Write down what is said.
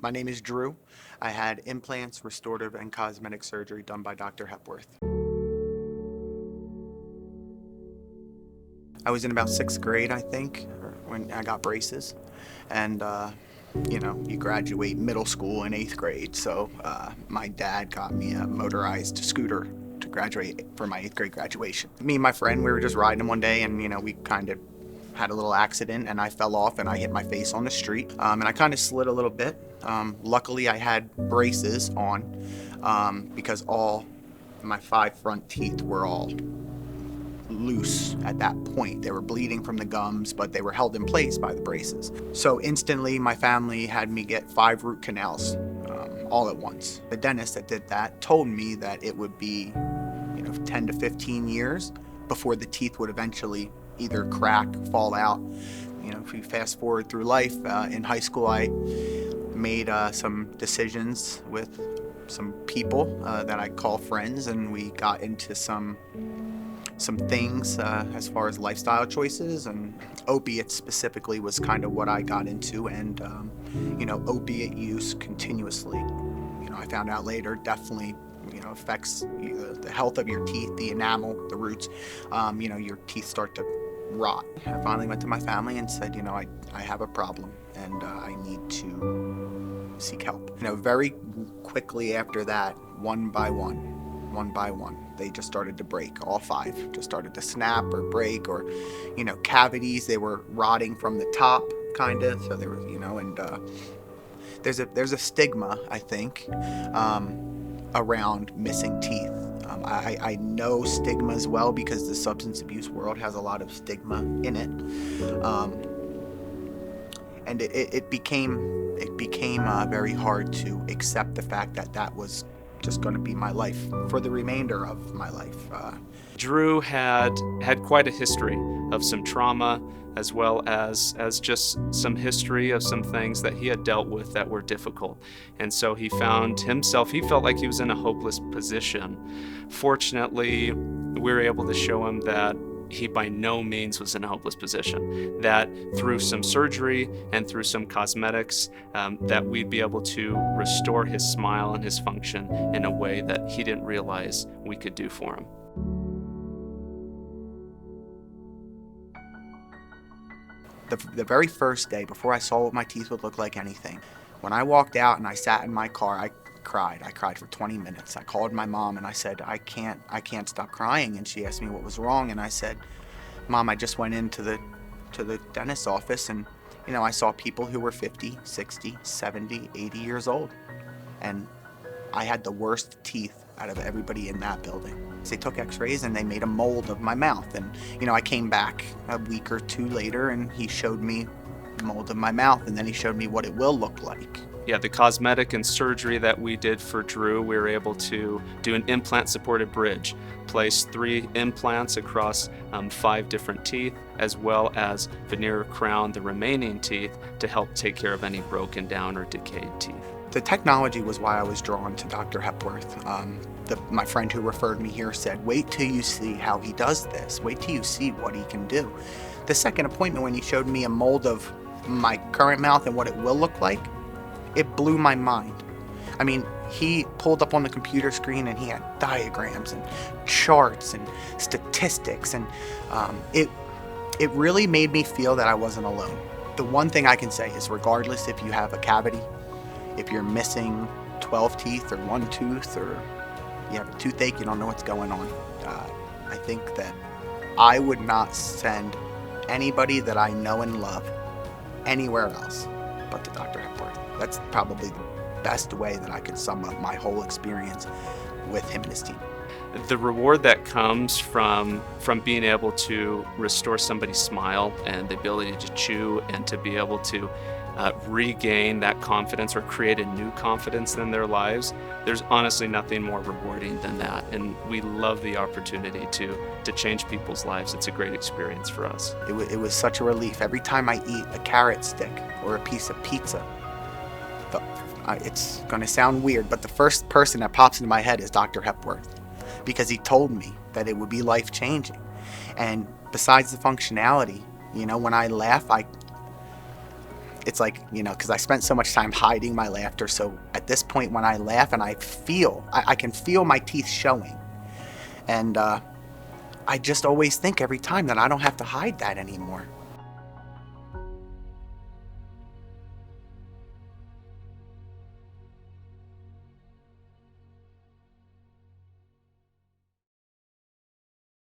My name is Drew. I had implants, restorative, and cosmetic surgery done by Dr. Hepworth. I was in about 6th grade, I think, when I got braces. And, you graduate middle school in 8th grade. So my dad got me a motorized scooter to graduate for my 8th grade graduation. Me and my friend, we were just riding one day and, we kind of had a little accident and I fell off and I hit my face on the street. And I kind of slid a little bit. Luckily, I had braces on because all my 5 front teeth were all loose at that point. They were bleeding from the gums, but they were held in place by the braces. So instantly, my family had me get 5 root canals all at once. The dentist that did that told me that it would be 10 to 15 years before the teeth would eventually either crack, fall out. If you fast forward through life, in high school I made some decisions with some people that I call friends, and we got into some things as far as lifestyle choices, and opiates specifically was kind of what I got into, and opiate use continuously. I found out later definitely affects the health of your teeth, the enamel, the roots. Your teeth start to rot. I finally went to my family and said, I have a problem and I need to seek help. Very quickly after that, one by one, they just started to break. All 5 just started to snap or break, or, cavities, they were rotting from the top, kind of. So they were, and there's a stigma, I think, around missing teeth. I know stigma as well because the substance abuse world has a lot of stigma in it, and it became very hard to accept the fact that that was just going to be my life for the remainder of my life. Drew had quite a history of some trauma, as well as just some history of some things that he had dealt with that were difficult. And so he found himself, he felt like he was in a hopeless position. Fortunately, we were able to show him that he by no means was in a hopeless position, that through some surgery and through some cosmetics, that we'd be able to restore his smile and his function in a way that he didn't realize we could do for him. The very first day, before I saw what my teeth would look like anything, when I walked out and I sat in my car, I cried. I cried for 20 minutes. I called my mom and I said, I can't stop crying. And she asked me what was wrong. And I said, Mom, I just went into the dentist's office and, I saw people who were 50, 60, 70, 80 years old. And I had the worst teeth out of everybody in that building. They took x-rays and they made a mold of my mouth. And, I came back a week or 2 later and he showed me the mold of my mouth, and then he showed me what it will look like. Yeah, the cosmetic and surgery that we did for Drew, we were able to do an implant-supported bridge, place 3 implants across 5 different teeth, as well as veneer crown the remaining teeth to help take care of any broken down or decayed teeth. The technology was why I was drawn to Dr. Hepworth. My friend who referred me here said, wait till you see how he does this. Wait till you see what he can do. The second appointment, when he showed me a mold of my current mouth and what it will look like, it blew my mind. I mean, he pulled up on the computer screen and he had diagrams and charts and statistics, and it really made me feel that I wasn't alone. The one thing I can say is, regardless if you have a cavity, if you're missing 12 teeth or 1 tooth, or you have a toothache, you don't know what's going on, I think that I would not send anybody that I know and love anywhere else but to Dr. Hepworth. That's probably the best way that I could sum up my whole experience with him and his team. The reward that comes from being able to restore somebody's smile and the ability to chew and to be able to regain that confidence or create a new confidence in their lives, there's honestly nothing more rewarding than that. And we love the opportunity to change people's lives. It's a great experience for us. It was such a relief. Every time I eat a carrot stick or a piece of pizza, it's going to sound weird, but the first person that pops into my head is Dr. Hepworth, because he told me that it would be life-changing. And besides the functionality, when I laugh, it's like, because I spent so much time hiding my laughter. So at this point, when I laugh and I can feel my teeth showing. And I just always think every time that I don't have to hide that anymore.